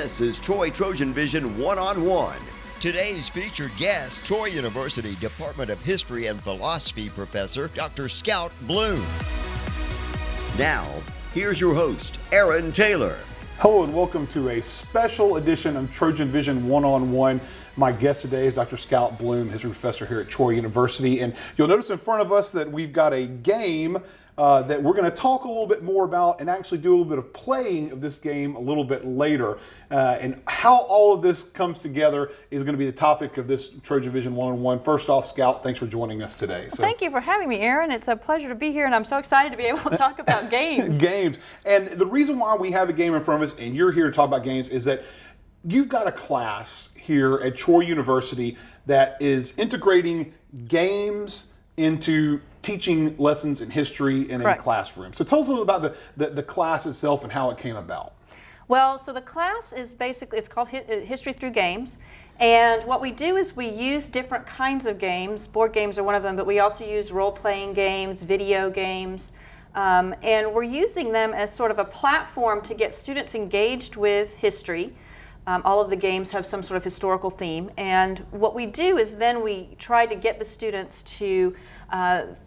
This is TrojanVision One-on-One. Today's featured guest, Troy University Department of History and Philosophy Professor, Dr. Scout Blum. Now, here's your host, Aaron Taylor. Hello and welcome to a special edition of TrojanVision One-on-One. My guest today is Dr. Scout Blum, history professor here at Troy University. And you'll notice in front of us that we've got a game that we're going to talk a little bit more about and actually do a little bit of playing of this game a little bit later. And how all of this comes together is going to be the topic of this TrojanVision One-on-One. First off, Scout, thanks for joining us today. Well, thank you for having me, Aaron. It's a pleasure to be here, and I'm so excited to be able to talk about games. Games. And the reason why we have a game in front of us and you're here to talk about games is that you've got a class here at Troy University that is integrating games into teaching lessons in history and in classrooms. So tell us a little about the class itself and how it came about. Well, so the class is basically, it's called History Through Games. And what we do is we use different kinds of games. Board games are one of them, but we also use role-playing games, video games. And we're using them as sort of a platform to get students engaged with history. All of the games have some sort of historical theme, and what we do is then we try to get the students to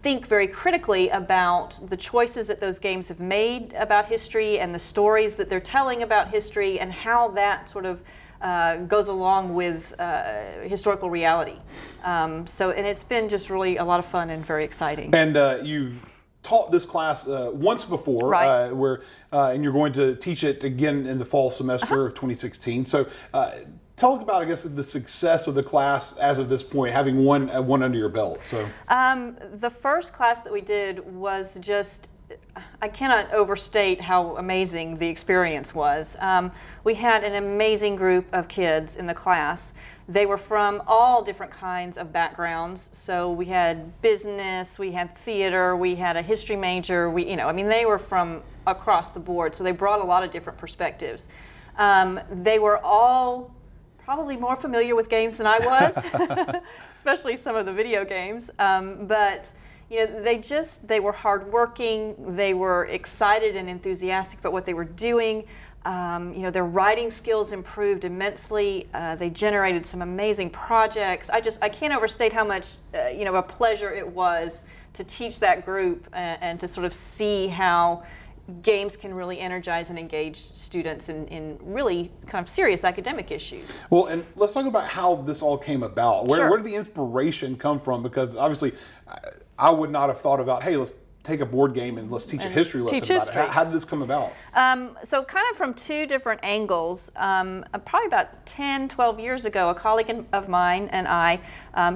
think very critically about the choices that those games have made about history and the stories that they're telling about history and how that sort of goes along with historical reality. And it's been just really a lot of fun and very exciting. And you've taught this class once before, right. And you're going to teach it again in the fall semester of 2016. So tell us about, I guess, the success of the class as of this point, having one under your belt. So the first class that we did was just, I cannot overstate how amazing the experience was. We had an amazing group of kids in the class. They were from all different kinds of backgrounds. So we had business, we had theater, we had a history major. They were from across the board. So they brought a lot of different perspectives. They were all probably more familiar with games than I was, especially some of the video games. But they were hardworking. They were excited and enthusiastic about what they were doing. Their writing skills improved immensely. They generated some amazing projects. I can't overstate how much a pleasure it was to teach that group and to sort of see how games can really energize and engage students in really kind of serious academic issues. Well, and let's talk about how this all came about. Where did the inspiration come from? Because obviously I would not have thought about, hey, let's take a board game and let's teach a history lesson about it. How did this come about? So kind of from two different angles. Probably about 10, 12 years ago, a colleague of mine and I,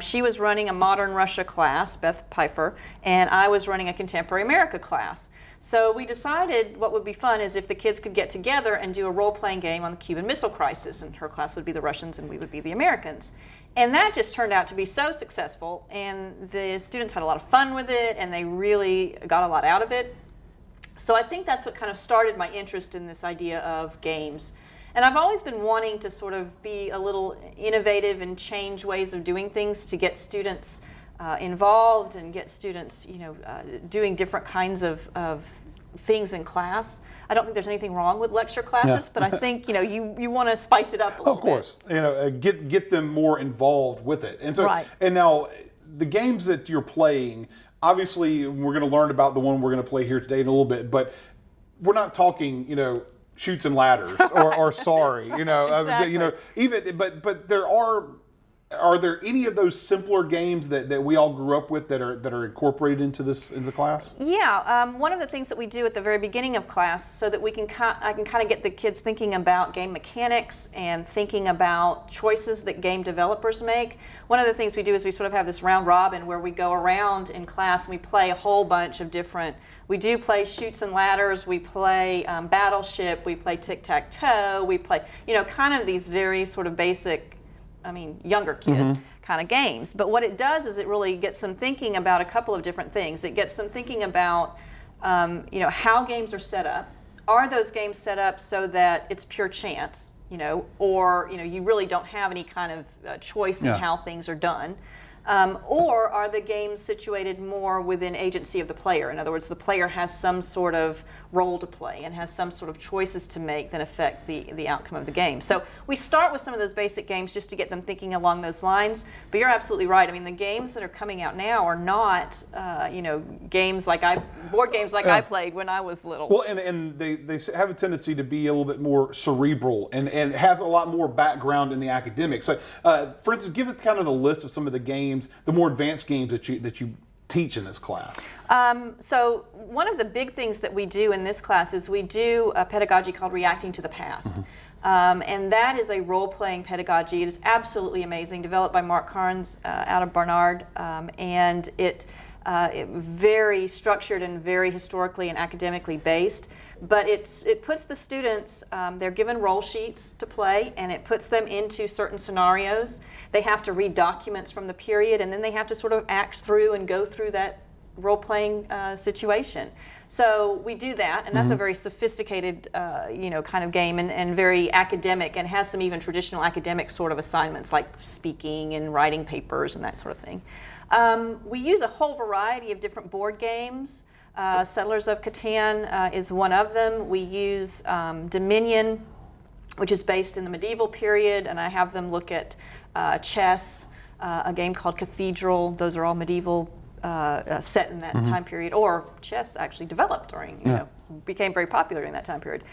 she was running a modern Russia class, Beth Pfeiffer, and I was running a contemporary America class. So we decided what would be fun is if the kids could get together and do a role-playing game on the Cuban Missile Crisis, and her class would be the Russians and we would be the Americans. And that just turned out to be so successful, and the students had a lot of fun with it, and they really got a lot out of it. So I think that's what kind of started my interest in this idea of games. And I've always been wanting to sort of be a little innovative and change ways of doing things to get students involved and get students, doing different kinds of things in class. I don't think there's anything wrong with lecture classes, but I think you want to spice it up a little bit. Of course, get them more involved with it. And so, and now the games that you're playing, obviously we're going to learn about the one we're going to play here today in a little bit, but we're not talking, Chutes and Ladders or Sorry, Exactly. but there are there any of those simpler games that we all grew up with that are incorporated into the class? Yeah, one of the things that we do at the very beginning of class, so that I can kind of get the kids thinking about game mechanics and thinking about choices that game developers make. One of the things we do is we sort of have this round robin where we go around in class and we play a whole bunch of different. We do play Chutes and Ladders. We play Battleship. We play Tic-Tac-Toe. We play kind of these very sort of basic, younger kid kind of games. But what it does is it really gets them thinking about a couple of different things. It gets them thinking about, how games are set up. Are those games set up so that it's pure chance, or, you really don't have any kind of choice in how things are done? Or are the games situated more within agency of the player? In other words, the player has some sort of role to play and has some sort of choices to make that affect the outcome of the game. So we start with some of those basic games just to get them thinking along those lines. But you're absolutely right. I mean, the games that are coming out now are not, games like board games like I played when I was little. Well, and they have a tendency to be a little bit more cerebral and have a lot more background in the academics. So, for instance, give us kind of a list of some of the games, the more advanced games that you teach in this class. So one of the big things that we do in this class is we do a pedagogy called Reacting to the Past. And that is a role-playing pedagogy. It is absolutely amazing, developed by Mark Carnes out of Barnard, and it very structured and very historically and academically based. But it puts the students, they're given role sheets to play, and it puts them into certain scenarios. They have to read documents from the period, and then they have to sort of act through and go through that role-playing situation. So we do that, and that's a very sophisticated, kind of game, and very academic, and has some even traditional academic sort of assignments like speaking and writing papers and that sort of thing. We use a whole variety of different board games. Settlers of Catan is one of them. We use Dominion, which is based in the medieval period, and I have them look at chess, a game called Cathedral. Those are all medieval, set in that time period, or chess actually developed during, became very popular in that time period.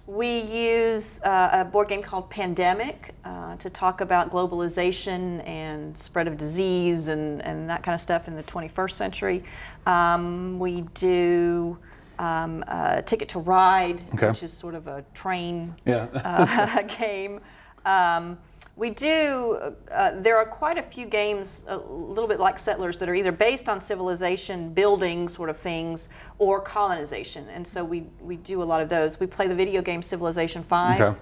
We use a board game called Pandemic to talk about globalization and spread of disease and that kind of stuff in the 21st century. We do Ticket to Ride, which is sort of a train game. We do, there are quite a few games, a little bit like Settlers, that are either based on civilization, building sort of things, or colonization. And so we do a lot of those. We play the video game Civilization 5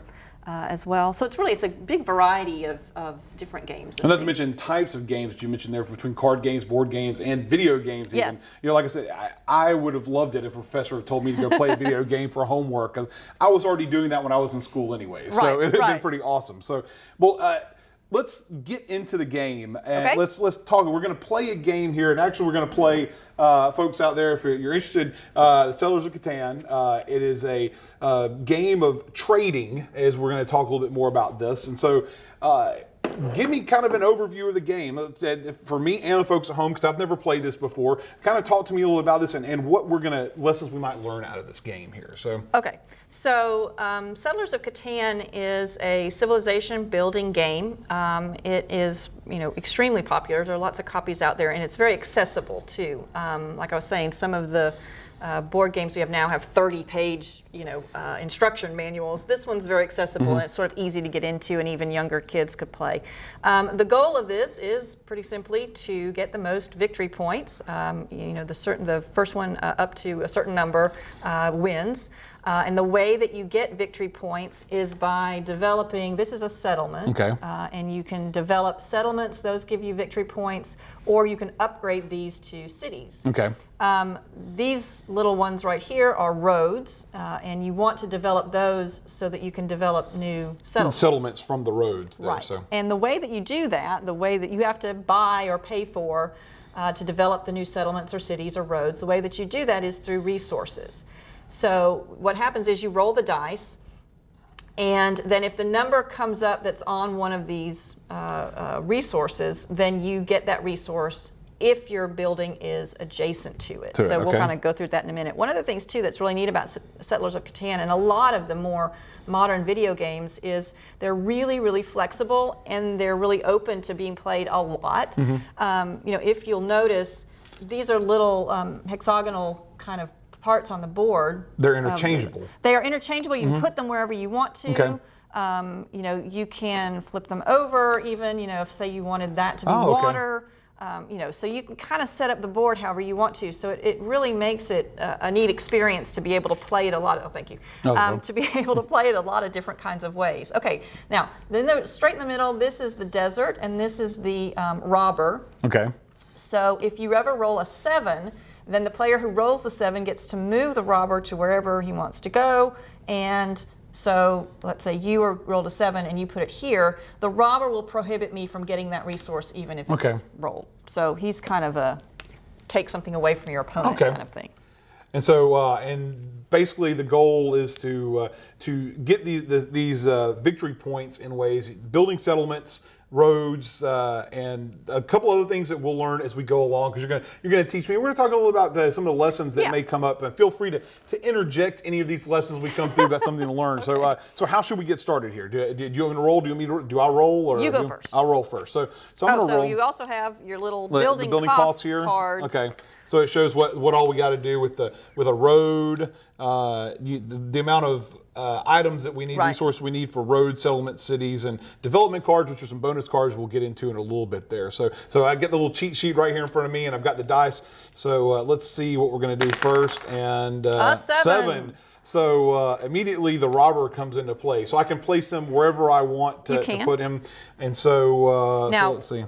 as well. So it's a big variety of different games. And not to mention types of games that you mentioned there, between card games, board games, and video games even. Yes. Like I said, I would have loved it if a professor had told me to go play a video game for homework, because I was already doing that when I was in school anyway. So it had been pretty awesome. So, let's get into the game, and let's talk. We're going to play a game here, and actually we're going to play, folks out there, if you're interested, Settlers of Catan. It is a game of trading, as we're going to talk a little bit more about this. And so give me kind of an overview of the game for me and the folks at home, because I've never played this before. Kind of talk to me a little about this and what lessons we might learn out of this game here. So Settlers of Catan is a civilization building game. It is extremely popular. There are lots of copies out there, and it's very accessible too. Like I was saying, some of the board games we have now have 30-page, instruction manuals. This one's very accessible, and it's sort of easy to get into, and even younger kids could play. The goal of this is pretty simply to get the most victory points. The first one up to a certain number wins. And the way that you get victory points is by developing, this is a settlement, and you can develop settlements, those give you victory points, or you can upgrade these to cities. These little ones right here are roads, and you want to develop those so that you can develop new settlements. Settlements from the roads there. Right. And the way that you do that, the way that you have to buy or pay for to develop the new settlements or cities or roads, the way that you do that is through resources. So what happens is you roll the dice, and then if the number comes up that's on one of these resources, then you get that resource if your building is adjacent to it. So we'll kind of go through that in a minute. One of the things too that's really neat about Settlers of Catan and a lot of the more modern video games is they're really, really flexible, and they're really open to being played a lot. If you'll notice, these are little hexagonal kind of parts on the board. They're interchangeable. They are interchangeable. You can put them wherever you want to. You can flip them over even, if say you wanted that to be water. So you can kind of set up the board however you want to. So it really makes it a neat experience to be able to play it a lot of, to be able to play it a lot of different kinds of ways. Okay, now, then straight in the middle, this is the desert, and this is the robber. So if you ever roll a 7, then the player who rolls the 7 gets to move the robber to wherever he wants to go, and So let's say you rolled a 7 and you put it here, the robber will prohibit me from getting that resource even if it's rolled. So he's kind of a take something away from your opponent kind of thing. And so, and basically the goal is to get these victory points in ways, building settlements, roads, and a couple other things that we'll learn as we go along, because you're gonna teach me. We're gonna talk a little about some of the lessons that may come up, and feel free to interject any of these lessons we come through about something to learn. So so how should we get started here? Do you want to roll? Do you want me to, do I roll, or you go first? I'll roll first. So I'm gonna roll. So you also have your little the building costs here cards. Okay. So it shows what all we got to do with a road, the amount of items that we need, resources we need for road, settlement, cities, and development cards, which are some bonus cards we'll get into in a little bit there. So I get the little cheat sheet right here in front of me, and I've got the dice. So let's see what we're going to do first. And 7. So immediately the robber comes into play. So I can place him wherever I want to put him. And so, now, so let's see.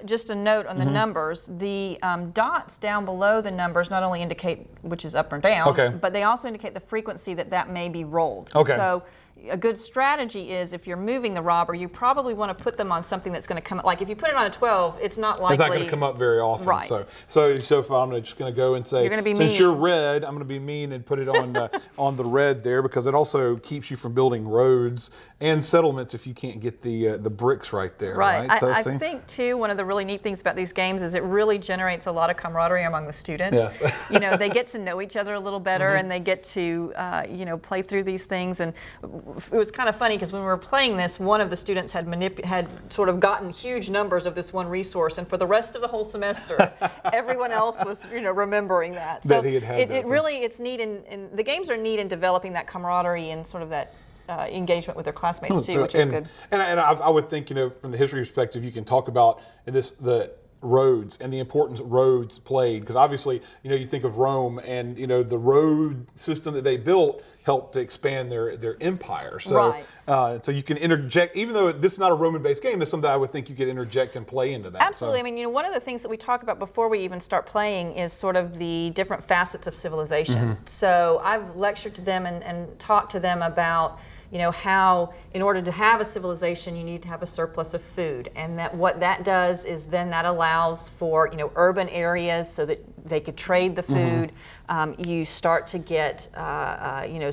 Just a note on the numbers, the dots down below the numbers not only indicate which is up or down, but they also indicate the frequency that may be rolled. So a good strategy is, if you're moving the robber, you probably want to put them on something that's going to come up. Like if you put it on a 12, it's not likely. It's not going to come up very often. So if I'm just going to go and say, since you're red, I'm going to be mean and put it on on the red there, because it also keeps you from building roads and settlements if you can't get the bricks right there. Right. So I think too, one of the really neat things about these games is it really generates a lot of camaraderie among the students. Yes. They get to know each other a little better, and they get to play through these things. And it was kind of funny, because when we were playing this, one of the students had sort of gotten huge numbers of this one resource, and for the rest of the whole semester, everyone else was remembering that. So he had it's neat, and the games are neat in developing that camaraderie and sort of that engagement with their classmates too, which is good. And I would think, from the history perspective, you can talk about the roads and the importance roads played, because obviously, you think of Rome, and the road system that they built helped to expand their empire. So so you can interject, even though this is not a Roman-based game, it's something I would think you could interject and play into that. Absolutely. I mean, one of the things that we talk about before we even start playing is sort of the different facets of civilization. So I've lectured to them and talked to them about how in order to have a civilization, you need to have a surplus of food, and that what that does is then that allows for urban areas so that they could trade the food. You start to get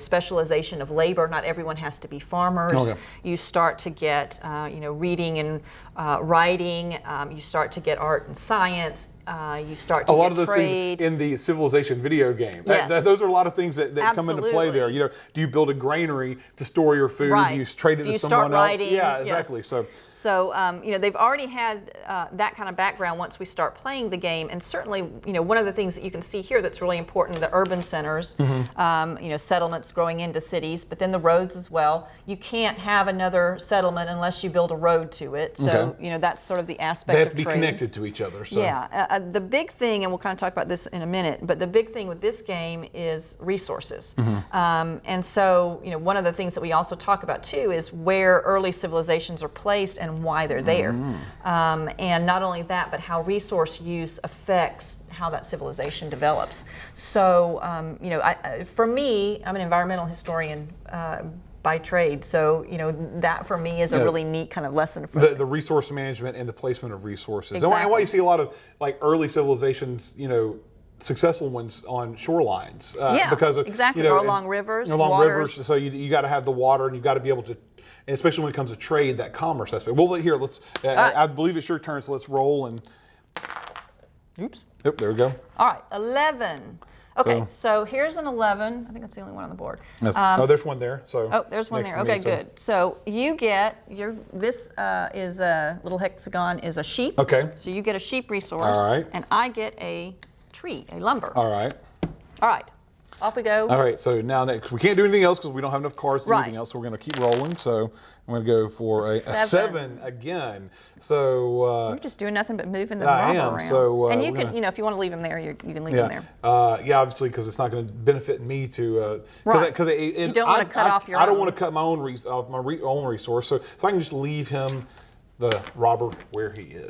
specialization of labor. Not everyone has to be farmers. You start to get reading and writing. You start to get art and science. You start to a lot get of those trade. things in the Civilization video game. Yes. Those are a lot of things that come into play there. Do you build a granary to store your food? Do you trade it to someone else? Yeah, exactly. Yes. So they've already had that kind of background once we start playing the game, and certainly one of the things that you can see here that's really important: the urban centers, settlements growing into cities, but then the roads as well. You can't have another settlement unless you build a road to it. So that's sort of the aspect they have of to be trade. Connected to each other. So. Yeah, the big thing, and we'll kind of talk about this in a minute, but the big thing with this game is resources. And so one of the things that we also talk about too is where early civilizations are placed and why they're there. And not only that, but how resource use affects how that civilization develops. So, for me, I'm an environmental historian by trade, so that for me is a really neat kind of lesson for the resource management and the placement of resources. And why you see a lot of early civilizations, successful ones on shorelines. Because of, or along rivers. So you got to have the water, and you got to be able to. And especially when it comes to trade, that commerce aspect. Well, here, let's. I believe it's your turn, so let's roll and. Oops. Yep, there we go. All right, 11. Okay, so here's an 11. I think that's the only one on the board. There's one there. So. There's one there. Okay, good. So you get this is a little hexagon is a sheep. Okay. So you get a sheep resource. All right. And I get a tree, a lumber. All right. All right. Off we go. All right, so now next, we can't do anything else because we don't have enough cards to do anything else, so we're going to keep rolling. So I'm going to go for a 7 again. So you're just doing nothing but moving the robber around. So and you can, if you want to leave them there, you can leave them there. Obviously, because it's not going to benefit me to. Because you don't want to cut off your. I don't want to cut my own own resource, so I can just leave him, the robber, where he is.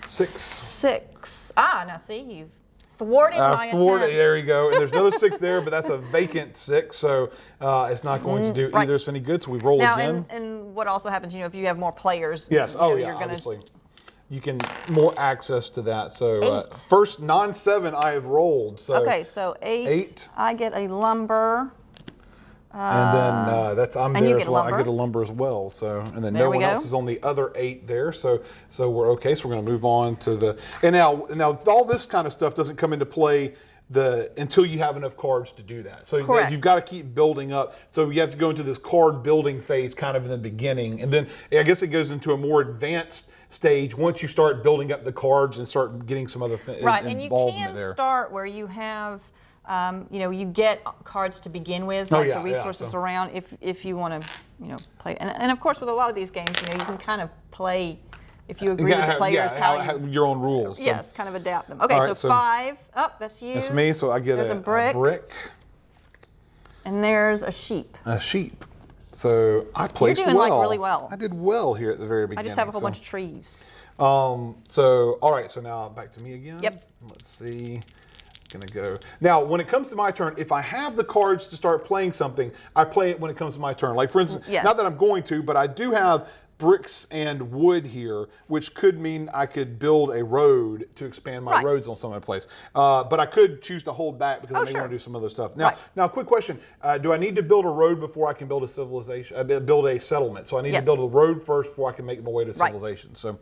6. 6. Now see, you've thwarted my attempts. There you go. And there's another 6 there, but that's a vacant 6, so it's not going to do either us any good. So we roll again. And what also happens, if you have more players. Yes. You're gonna, obviously. You can more access to that. So first non-7 I have rolled. So okay, so 8. I get a lumber. And then I'm there as well. Lumber. I get a lumber as well. So and then no one else is on the other 8 there. So we're okay. So we're going to move on to the now all this kind of stuff doesn't come into play until you have enough cards to do that. So you've got to keep building up. So you have to go into this card building phase kind of in the beginning, and then I guess it goes into a more advanced stage once you start building up the cards and start getting some other things right, and you can start where you have. You get cards to begin with, like the resources around, if you want to, play. And of course, with a lot of these games, you can kind of play, if you agree with the players, how your own rules. Yes, kind of adapt them. Okay, so 5. Oh, that's you. That's me. So I get a brick. And there's a sheep. A sheep. So I placed You're doing really well. I did well here at the very beginning. I just have a whole bunch of trees. So all right. So now back to me again. Yep. Let's see. Gonna go. Now, when it comes to my turn, if I have the cards to start playing something, I play it when it comes to my turn. Like for instance, not that I'm going to, but I do have bricks and wood here, which could mean I could build a road to expand my roads on some of the place. But I could choose to hold back because I may want to do some other stuff. Now, quick question: do I need to build a road before I can build a civilization? Build a settlement? So I need to build a road first before I can make my way to civilization. So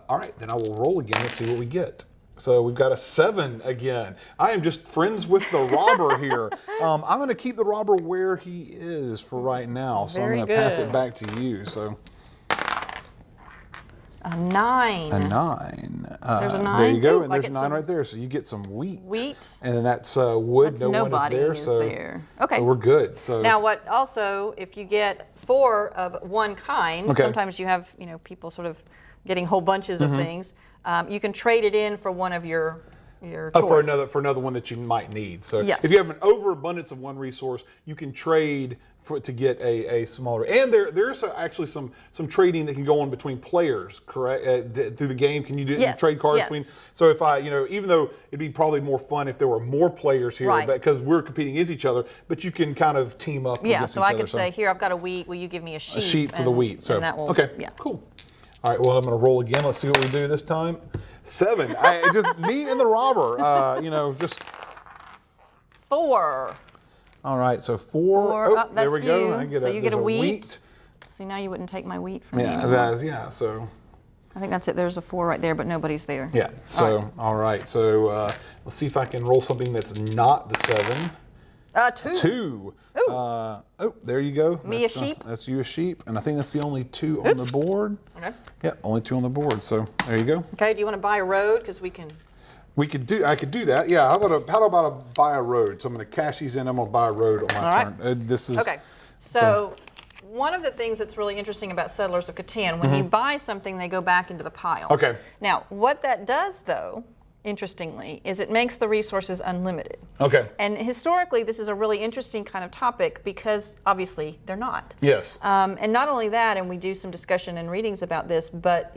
all right, then I will roll again. Let's see what we get. So we've got a 7 again. I am just friends with the robber here. I'm going to keep the robber where he is for right now. So I'm going to pass it back to you. So a 9. A 9. There's a 9. There you go, and there's a 9 right there. So you get some wheat. And then that's wood. No one is there. So okay. So we're good. So now, what also, if you get 4 of one kind, sometimes you have people sort of getting whole bunches of things. You can trade it in for one of your choice. For another one that you might need. So if you have an overabundance of one resource, you can trade to get a smaller. And there's actually some trading that can go on between players, correct? Through the game, can you trade cards between? So if even though it'd be probably more fun if there were more players here, because we're competing against each other, but you can kind of team up. So I could say, here I've got a wheat. Will you give me a sheep? A sheep for the wheat. So that will, cool. All right, well, I'm going to roll again. Let's see what we do this time. 7. Just me and the robber, just 4. All right, so 4. Oh, there we go. You get a wheat. See, now you wouldn't take my wheat from me. So I think that's it. There's a 4 right there, but nobody's there. Yeah, so, all right. So let's see if I can roll something that's not the 7. 2. There you go. A sheep. That's you, a sheep, and I think that's the only 2 on the board. Okay. Yeah, only 2 on the board. So there you go. Okay. Do you want to buy a road? Because we can. I could do that. Yeah. How about buy a road? So I'm going to cash these in. I'm going to buy a road on my turn. This is okay. So one of the things that's really interesting about Settlers of Catan, when you buy something, they go back into the pile. Okay. Now, what that does, though, interestingly, is it makes the resources unlimited. Okay. And historically, this is a really interesting kind of topic because obviously they're not. Yes. And not only that, and we do some discussion and readings about this, but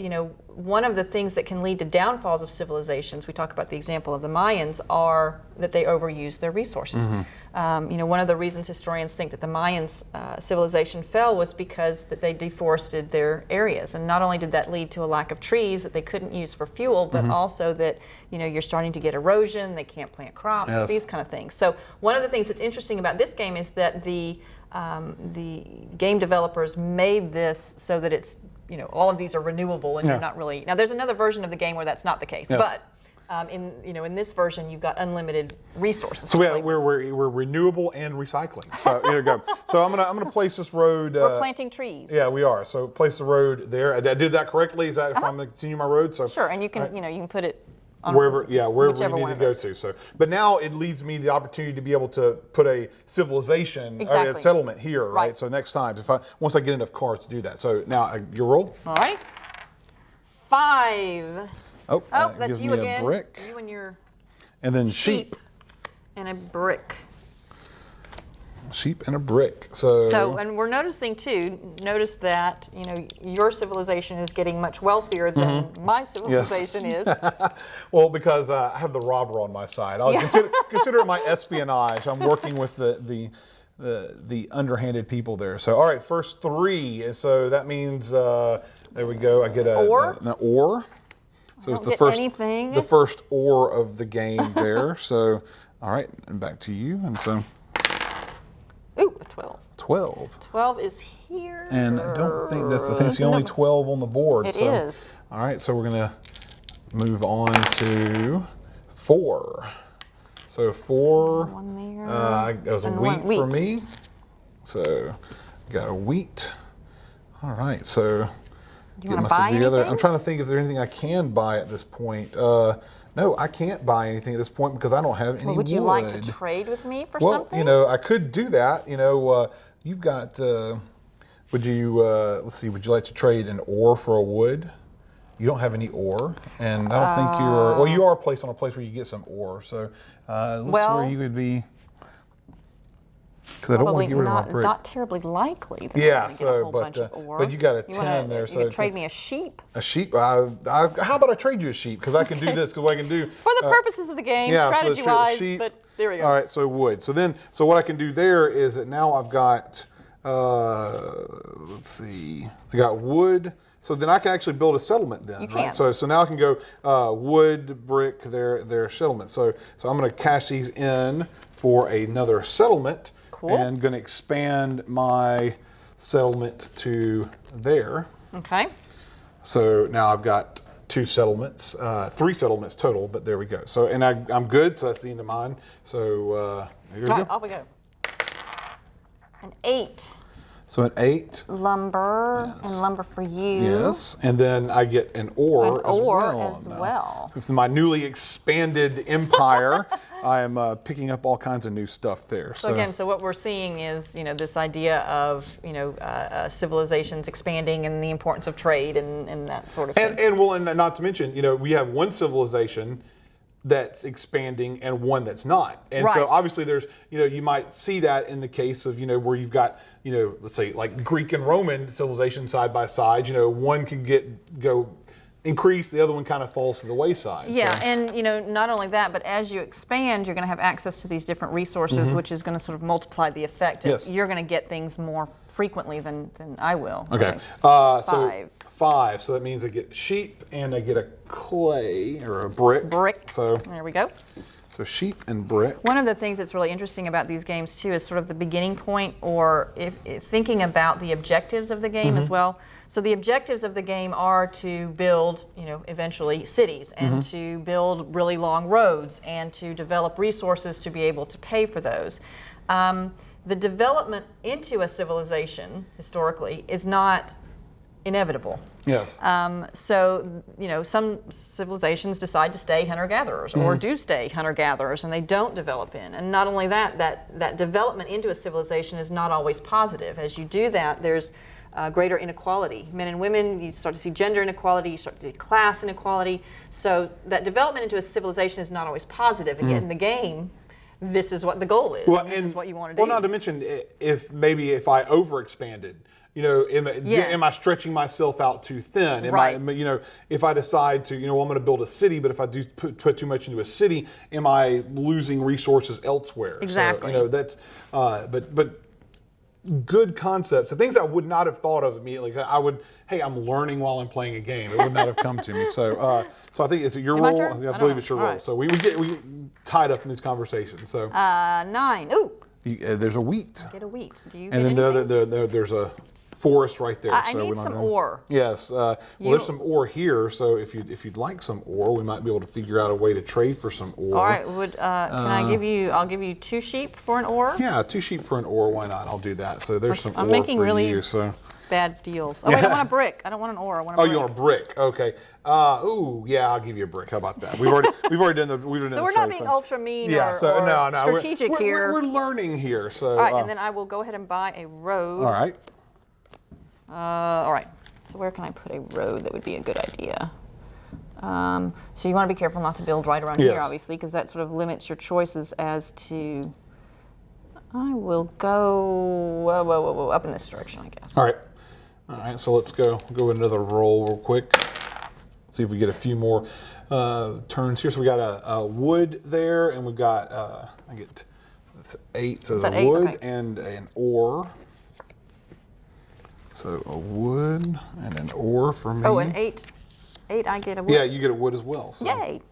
one of the things that can lead to downfalls of civilizations, we talk about the example of the Mayans, are that they overuse their resources. One of the reasons historians think that the Mayans civilization fell was because that they deforested their areas. And not only did that lead to a lack of trees that they couldn't use for fuel, but also that you're starting to get erosion, they can't plant crops, these kind of things. So one of the things that's interesting about this game is that the game developers made this so that it's all of these are renewable and you're not really. Now there's another version of the game where that's not the case, but in this version you've got unlimited resources. So we're renewable and recycling. So here we go. So I'm gonna place this road. We're planting trees. Yeah, we are. So place the road there. I did that correctly. Is that if I'm gonna continue my road? So sure, and you can you can put it on wherever we need to go to. So, but now it leads me the opportunity to be able to put a civilization or a settlement here, right? So next time, once I get enough cards to do that. So now your roll. All right. 5. Oh, that's you again. A brick. You and your and then sheep. And a brick. Sheep and a brick. So, and we're noticing too, notice that, your civilization is getting much wealthier than my civilization is. Well, because I have the robber on my side. I'll consider it my espionage. I'm working with the underhanded people there. So, all right, first 3. So that means, there we go. I get an ore. So it's the first ore of the game there. So, all right, and back to you. And so. Ooh, a 12. 12. 12 is here. And I think it's the only 12 on the board. It is. All right, so we're going to move on to 4. So 4. One there. That was a wheat for me. So got a wheat. All right, so get myself together. Anything? I'm trying to think if there's anything I can buy at this point. No, I can't buy anything at this point because I don't have any wood. Would you like to trade with me for something? Well, I could do that. You've got, let's see, would you like to trade an ore for a wood? You don't have any ore, and I don't think you are placed on a place where you get some ore, so looks where you would be, because I don't want to get rid of my brick. Not terribly likely. That Yeah, I'm gonna get a whole bunch of ore. but you got a 10 there. You could trade me a sheep. A sheep? How about I trade you a sheep? Because I can do this, because what I can do. For the purposes of the game, strategy-wise, but there we go. All right, so wood. So what I can do there is that now I've got, let's see, I got wood. So then I can actually build a settlement then. You right? can. So now I can go wood, brick, their settlement. So I'm going to cash these in for another settlement. Cool. And going to expand my settlement to there. Okay. So now I've got 2 settlements, 3 settlements total, but there we go. So, and I'm good, so that's the end of mine. So here we go. Off we go. An 8. So an 8. Lumber, and lumber for you. Yes, and then I get an ore as well. With my newly expanded empire, I am picking up all kinds of new stuff there. So again, what we're seeing is, this idea of, civilizations expanding and the importance of trade and that sort of thing. And not to mention, we have one civilization that's expanding and one that's not. And so obviously there's, you might see that in the case of, where you've got, let's say like Greek and Roman civilization side by side, one can go increase, the other one kind of falls to the wayside. Yeah, so. And not only that, but as you expand, you're going to have access to these different resources, which is going to sort of multiply the effect. Yes. You're going to get things more frequently than I will. Okay. Right? 5. So 5. So that means I get sheep and I get a clay or a brick. So there we go. So sheep and brick. One of the things that's really interesting about these games too is sort of the beginning point, or if thinking about the objectives of the game as well. So the objectives of the game are to build, eventually cities, and to build really long roads, and to develop resources to be able to pay for those. The development into a civilization historically is not inevitable. Yes. So, some civilizations decide to stay hunter-gatherers or do stay hunter-gatherers, and they don't develop in. And not only that development into a civilization is not always positive. As you do that, there's greater inequality. Men and women, you start to see gender inequality, you start to see class inequality. So that development into a civilization is not always positive. And yet in the game, this is what the goal is. Well, this is what you want to do. Well, not to mention if I overexpanded. Am I stretching myself out too thin? If I decide to, I'm going to build a city, but if I do put too much into a city, am I losing resources elsewhere? Exactly. So, that's, but good concepts, the things I would not have thought of immediately. I'm learning while I'm playing a game. It would not have come to me. So, so I think it's your role. I believe it's your role. Right. So we get tied up in these conversations. So 9. Ooh. There's a wheat. Get a wheat. Do you? And then there's a forest right there. I need some ore. Yes. There's some ore here. So if you'd like some ore, we might be able to figure out a way to trade for some ore. All right. I'll give you 2 sheep for an ore. Yeah, 2 sheep for an ore. Why not? I'll do that. So there's some I'm ore making for really you. So. Bad deals. Oh, wait, I want a brick. I don't want an ore. I want a brick. You want a brick? Okay. I'll give you a brick. How about that? We've already done the trade. So we're not being ultra mean or strategic here. We're learning here. So all right, and then I will go ahead and buy a road. All right. All right. So where can I put a road that would be a good idea? So you want to be careful not to build right around here, obviously, because that sort of limits your choices as to I will go up in this direction, I guess. All right, so let's go another roll real quick. See if we get a few more turns here. So we got a wood there, and we've got, that's 8, so there's a wood and an ore. So a wood and an ore for me. Oh, an 8, I get a wood. Yeah, you get a wood as well. So. Yay.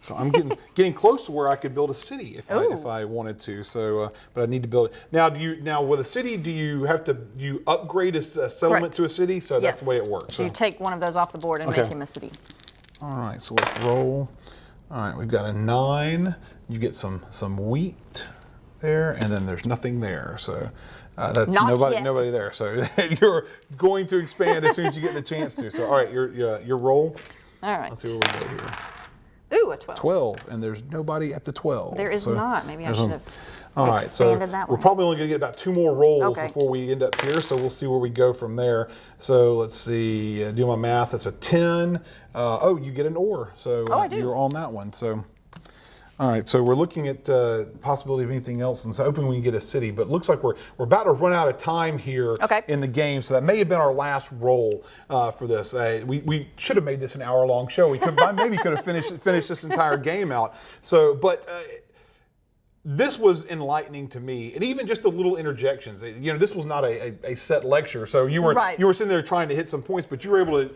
So I'm getting close to where I could build a city if I wanted to. So, but I need to build it now. With a city, do you upgrade a settlement Correct. to a city? So Yes. that's the way it works. So you take one of those off the board and make him a city. All right, so let's roll. All right, we've got a 9. You get some wheat there, and then there's nothing there. So that's Not nobody yet. there. So you're going to expand as soon as you get the chance to. So all right, your roll. All right. Let's see where we go here. Ooh, a 12. 12, and there's nobody at the 12. There is not. Maybe I should have all right, so expanded that we're one. probably only going to get about 2 more rolls Okay. before we end up here, so we'll see where we go from there. So let's see, do my math, that's a 10. Oh, you get an ore, so I do. you're on that one. So, all right, so we're looking at possibility of anything else, and so hoping we can get a city, but it looks like we're about to run out of time here in the game, so that may have been our last roll for this. We should have made this an hour-long show. We could maybe could have finished this entire game out. So, but this was enlightening to me, and even just the little interjections. You know, this was not a set lecture, so you were sitting there trying to hit some points, but you were able to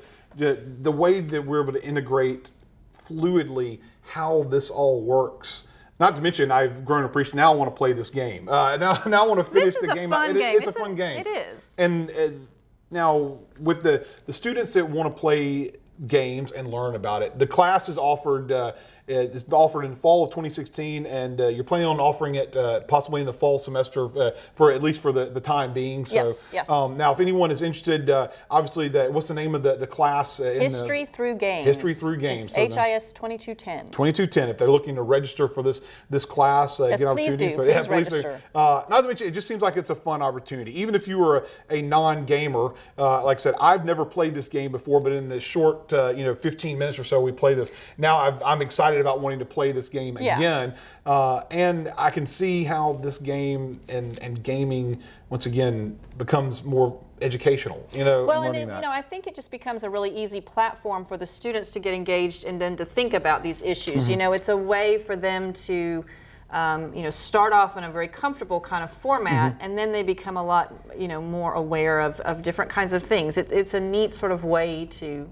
the way that we're able to integrate fluidly how this all works. Not to mention, I've grown to appreciate. Now I want to play this game. Now I want to finish the game. It's a fun game. It is. And now with the students that want to play games and learn about it, the class is offered. It's offered in fall of 2016, and you're planning on offering it possibly in the fall semester for at least for the time being. So, yes. Now, if anyone is interested, obviously, what's the name of the class? History Through Games. History Through Games. It's HIS 2210. 2210. If they're looking to register for this class, get an please opportunity. do. So, Please please do. register. Not to mention, it just seems like it's a fun opportunity. Even if you were a non-gamer, like I said, I've never played this game before, but in the short, 15 minutes or so we play this. Now I'm excited about wanting to play this game again, and I can see how this game and gaming once again becomes more educational. Well, and I think it just becomes a really easy platform for the students to get engaged and then to think about these issues. Mm-hmm. It's a way for them to start off in a very comfortable kind of format, mm-hmm. and then they become a lot, more aware of different kinds of things. It's a neat sort of way to,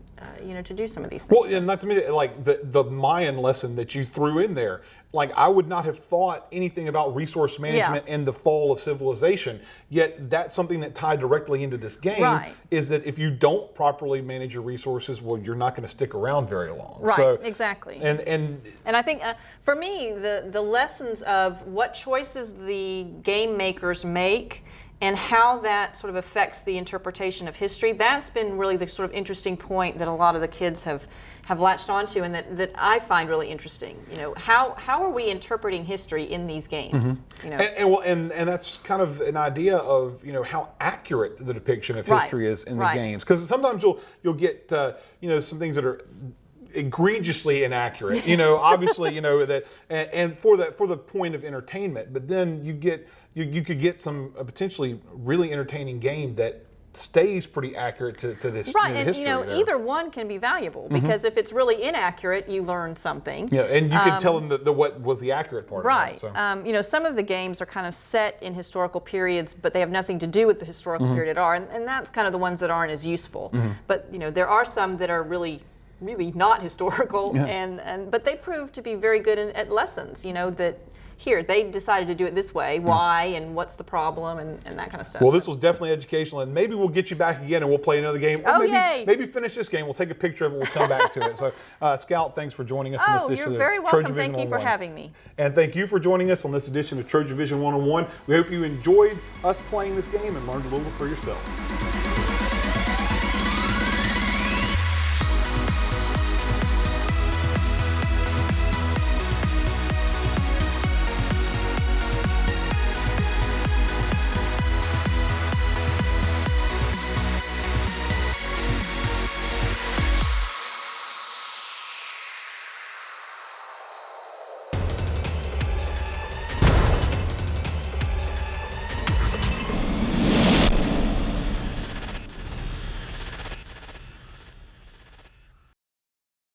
to do some of these things. Well, and not to mention, like the Mayan lesson that you threw in there. Like, I would not have thought anything about resource management and the fall of civilization, yet that's something that tied directly into this game, is that if you don't properly manage your resources, well, you're not going to stick around very long. Right, so, exactly. And I think, for me, the lessons of what choices the game makers make and how that sort of affects the interpretation of history, that's been really the sort of interesting point that a lot of the kids have latched onto, and that I find really interesting. How are we interpreting history in these games? Mm-hmm. And that's kind of an idea of how accurate the depiction of history is in the games, because sometimes you'll get some things that are egregiously inaccurate. Obviously that, and for the point of entertainment, but then you could get some potentially really entertaining game that stays pretty accurate to this history. And either one can be valuable, because if it's really inaccurate, you learn something. Yeah, and you can tell them what was the accurate part. Right. Of it, so. Some of the games are kind of set in historical periods, but they have nothing to do with the historical period at all, and that's kind of the ones that aren't as useful. But there are some that are really not historical, but they prove to be very good at lessons. That. Here, they decided to do it this way. Why, and what's the problem, and that kind of stuff. Well, this was definitely educational, and maybe we'll get you back again and we'll play another game. Or maybe finish this game. We'll take a picture of it. We'll come back to it. So, Scout, thanks for joining us on this edition of you're very welcome. TrojanVision Thank you for 101. having me. And thank you for joining us on this edition of TrojanVision 101. We hope you enjoyed us playing this game and learned a little for yourself.